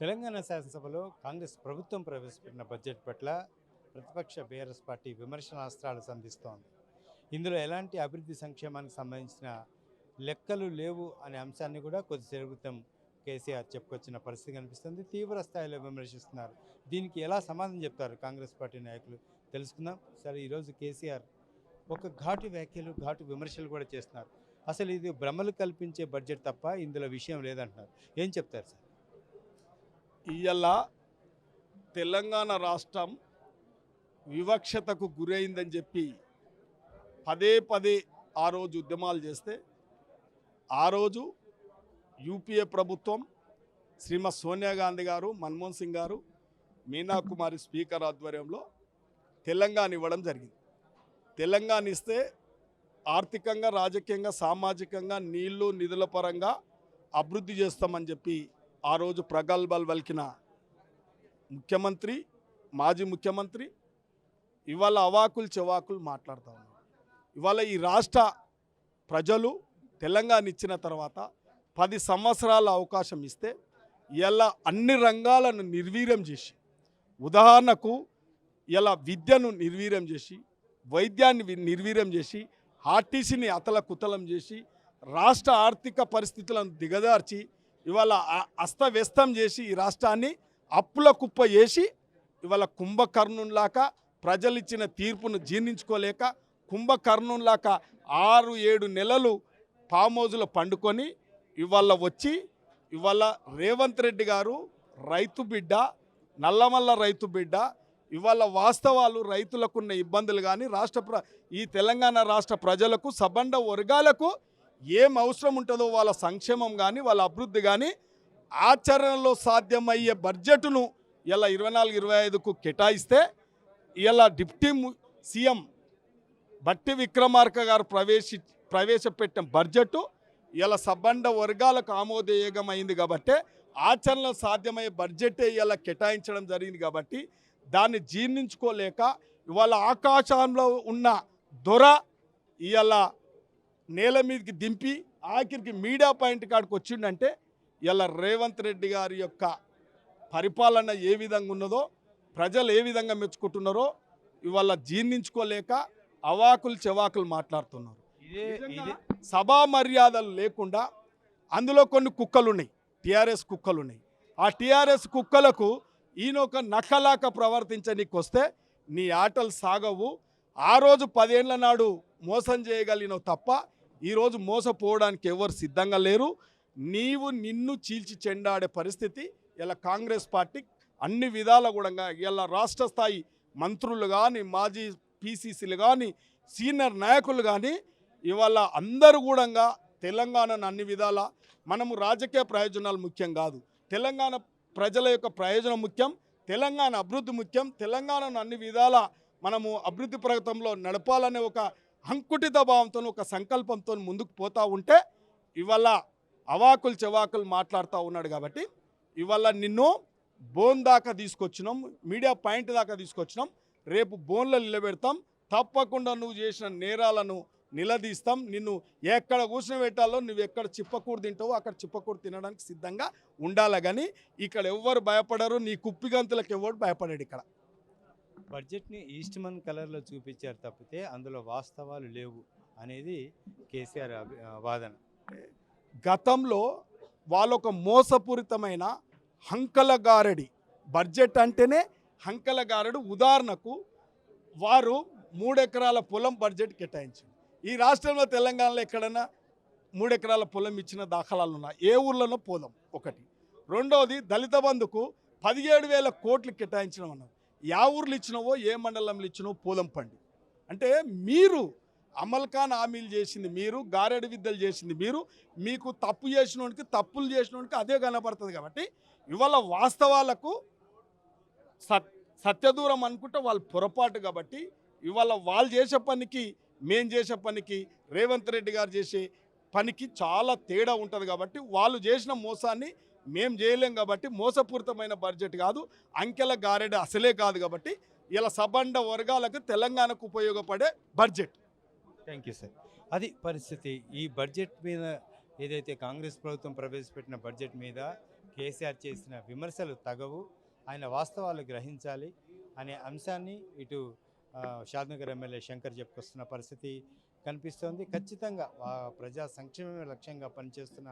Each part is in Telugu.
తెలంగాణ శాసనసభలో కాంగ్రెస్ ప్రభుత్వం ప్రవేశపెట్టిన బడ్జెట్ పట్ల ప్రతిపక్ష బీఆర్ఎస్ పార్టీ విమర్శనాస్త్రాలు సంధిస్తోంది. ఇందులో ఎలాంటి అభివృద్ధి సంక్షేమానికి సంబంధించిన లెక్కలు లేవు అనే అంశాన్ని కూడా కొద్దిసేపు క్రితం కేసీఆర్ చెప్పుకొచ్చిన పరిస్థితి కనిపిస్తుంది. తీవ్ర స్థాయిలో విమర్శిస్తున్నారు. దీనికి ఎలా సమాధానం చెప్తారు కాంగ్రెస్ పార్టీ నాయకులు తెలుసుకుందాం. సరే, ఈరోజు కేసీఆర్ ఒక ఘాటు వ్యాఖ్యలు, ఘాటు విమర్శలు కూడా చేస్తున్నారు. అసలు ఇది భ్రమలు కల్పించే బడ్జెట్ తప్ప ఇందులో విషయం లేదంటున్నారు. ఏం చెప్తారు సార్? ఇయ్యాల తెలంగాణ రాష్ట్రం వివక్షతకు గురైందని చెప్పి పదే పదే ఆ రోజు ఉద్యమాలు చేస్తే ఆ రోజు యూపీఏ ప్రభుత్వం శ్రీమతి సోనియా గాంధీ గారు, మన్మోహన్ సింగ్ గారు, మీనా కుమారి స్పీకర్ ఆధ్వర్యంలో తెలంగాణ ఇవ్వడం జరిగింది. తెలంగాణ ఇస్తే ఆర్థికంగా, రాజకీయంగా, సామాజికంగా, నీళ్లు నిధుల పరంగా అభివృద్ధి చేస్తామని చెప్పి ఆ రోజు ప్రగల్భాలు పలికిన ముఖ్యమంత్రి, మాజీ ముఖ్యమంత్రి ఇవాళ అవాకులు చెవాకులు మాట్లాడుతూ ఉన్నారు. ఇవాళ ఈ రాష్ట్ర ప్రజలు తెలంగాణ ఇచ్చిన తర్వాత 10 సంవత్సరాల అవకాశం ఇస్తే ఇలా అన్ని రంగాలను నిర్వీర్యం చేసి, ఉదాహరణకు ఇలా విద్యను నిర్వీర్యం చేసి, వైద్యాన్ని నిర్వీర్యం చేసి, ఆర్టీసీని అతలకుతలం చేసి, రాష్ట్ర ఆర్థిక పరిస్థితులను దిగజార్చి ఇవాళ అస్తవ్యస్తం చేసి ఈ రాష్ట్రాన్ని అప్పుల కుప్ప చేసి ఇవాళ కుంభకర్ణునిలాగా ప్రజలిచ్చిన తీర్పును జీర్ణించుకోలేక కుంభకర్ణునిలాగా 6-7 నెలలు ఫామ్ హౌస్లో పండుకొని ఇవాళ వచ్చి ఇవాళ రేవంత్ రెడ్డి గారు రైతు బిడ్డ, నల్లమల్ల రైతు బిడ్డ, ఇవాళ వాస్తవాలు రైతులకున్న ఇబ్బందులు కానీ ఈ తెలంగాణ రాష్ట్ర ప్రజలకు, సబండ వర్గాలకు ఏం అవసరం ఉంటుందో వాళ్ళ సంక్షేమం కానీ, వాళ్ళ అభివృద్ధి కానీ ఆచరణలో సాధ్యమయ్యే బడ్జెట్ను ఇలా 24-25కు కేటాయిస్తే ఇలా డిప్యూటీ సీఎం బట్టి విక్రమార్క గారు ప్రవేశపెట్టిన బడ్జెట్ ఇలా సబ్బండ వర్గాలకు ఆమోదయోగమైంది కాబట్టి, ఆచరణలో సాధ్యమయ్యే బడ్జెటే ఇలా కేటాయించడం జరిగింది కాబట్టి దాన్ని జీర్ణించుకోలేక ఇవాళ ఆకాశంలో ఉన్న దొర ఇలా నేల మీదకి దింపి ఆఖరికి మీడియా పాయింట్ కాడికి వచ్చిండంటే ఇలా రేవంత్ రెడ్డి గారి యొక్క పరిపాలన ఏ విధంగా ఉన్నదో, ప్రజలు ఏ విధంగా మెచ్చుకుంటున్నారో ఇవాళ జీర్ణించుకోలేక అవాకులు చెవాకులు మాట్లాడుతున్నారు. సభా మర్యాదలు లేకుండా అందులో కొన్ని కుక్కలు ఉన్నాయి, టీఆర్ఎస్ కుక్కలు ఉన్నాయి. ఆ టీఆర్ఎస్ కుక్కలకు ఈయనొక నక్కలాక ప్రవర్తించనీకి వస్తే నీ ఆటలు సాగవు. ఆ రోజు 10 ఏళ్ల నాడు మోసం చేయగలిగినవు తప్ప ఈరోజు మోసపోవడానికి ఎవరు సిద్ధంగా లేరు. నిన్ను చీల్చి చెండాడే పరిస్థితి ఇలా కాంగ్రెస్ పార్టీ అన్ని విధాల కూడా ఇలా రాష్ట్ర స్థాయి మంత్రులు కానీ, మాజీ పీసీసీలు కానీ, సీనియర్ నాయకులు కానీ ఇవాళ అందరూ కూడా తెలంగాణను అన్ని విధాల మనము రాజకీయ ప్రయోజనాలు ముఖ్యం కాదు, తెలంగాణ ప్రజల యొక్క ప్రయోజనం ముఖ్యం, తెలంగాణ అభివృద్ధి ముఖ్యం, తెలంగాణను అన్ని విధాల మనము అభివృద్ధి ప్రగతంలో నడపాలనే ఒక అంకుటిత భావంతో, ఒక సంకల్పంతో ముందుకు పోతూ ఉంటే ఇవాళ అవాకులు చెవాకులు మాట్లాడుతూ ఉన్నాడు. కాబట్టి ఇవాళ నిన్ను బోన్ దాకా తీసుకొచ్చినాం, మీడియా పాయింట్ దాకా తీసుకొచ్చినాం, రేపు బోన్లో నిలబెడతాం, తప్పకుండా నువ్వు చేసిన నేరాలను నిలదీస్తాం, నిన్ను ఎక్కడ కూర్చుని పెట్టాలో, నువ్వు ఎక్కడ చిప్పకూడు తింటావో అక్కడ చిప్పకూడు తినడానికి సిద్ధంగా ఉండాలి. కానీ ఇక్కడ ఎవ్వరు భయపడరు, నీ కుప్పిగంతులకు ఎవరు భయపడాడు. ఇక్కడ బడ్జెట్ని ఈస్ట్మన్ కలర్లో చూపించారు తప్పితే అందులో వాస్తవాలు లేవు అనేది కేసీఆర్ వాదన. గతంలో వాళ్ళొక మోసపూరితమైన హంకలగారడి బడ్జెట్ అంటేనే హంకలగారడు. ఉదాహరణకు వారు 3 ఎకరాల పొలం బడ్జెట్ కేటాయించారు. ఈ రాష్ట్రంలో తెలంగాణలో ఎక్కడైనా 3 ఎకరాల పొలం ఇచ్చిన దాఖలాలు ఉన్నాయి? ఏ ఊర్లోనో పొలం ఒకటి. రెండవది దళిత బంధుకు 17,000 కోట్లు కేటాయించడం అన్నారు. యా ఊర్లు ఇచ్చినవో, ఏ మండలంలో ఇచ్చినవో పొలం పండి. అంటే మీరు అమల్ఖాన్ హామీలు చేసింది మీరు, గారెడి విద్యలు చేసింది మీరు, మీకు తప్పు చేసినోనికి, తప్పులు చేసినోనికి అదే కనపడుతుంది. కాబట్టి ఇవాళ వాస్తవాలకు సత్యదూరం అనుకుంటే వాళ్ళు పొరపాటు. కాబట్టి ఇవాళ వాళ్ళు చేసే పనికి, మేం చేసే పనికి, రేవంత్ రెడ్డి గారు చేసే పనికి చాలా తేడా ఉంటుంది. కాబట్టి వాళ్ళు చేసిన మోసాన్ని మేం చేయలేం. కాబట్టి మోసపూరితమైన బడ్జెట్ కాదు, అంకెల గారెడ అసలే కాదు. కాబట్టి ఇలా సబండ వర్గాలకు, తెలంగాణకు ఉపయోగపడే బడ్జెట్. Thank you sir. అది పరిస్థితి. ఈ బడ్జెట్ మీద ఏదైతే కాంగ్రెస్ ప్రభుత్వం ప్రవేశపెట్టిన బడ్జెట్ మీద కేసీఆర్ చేసిన విమర్శలు తగవు, ఆయన వాస్తవాలు గ్రహించాలి అనే అంశాన్ని ఇటు షాద్నగర్ ఎమ్మెల్యే శంకర్ చెప్పుకొస్తున్న పరిస్థితి కనిపిస్తోంది. ఖచ్చితంగా ప్రజా సంక్షేమమే లక్ష్యంగా పనిచేస్తున్న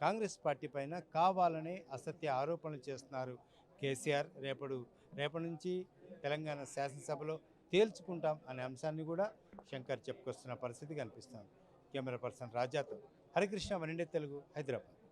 కాంగ్రెస్ పార్టీ పైన కావాలనే అసత్య ఆరోపణలు చేస్తున్నారు కేసీఆర్. రేపటి నుంచి తెలంగాణ శాసనసభలో తేల్చుకుంటాం అనే అంశాన్ని కూడా శంకర్ చెప్పుకొస్తున్న పరిస్థితి కనిపిస్తోంది. కెమెరా పర్సన్ రాజాతో హరికృష్ణ, వన్ ఇండియా తెలుగు, హైదరాబాద్.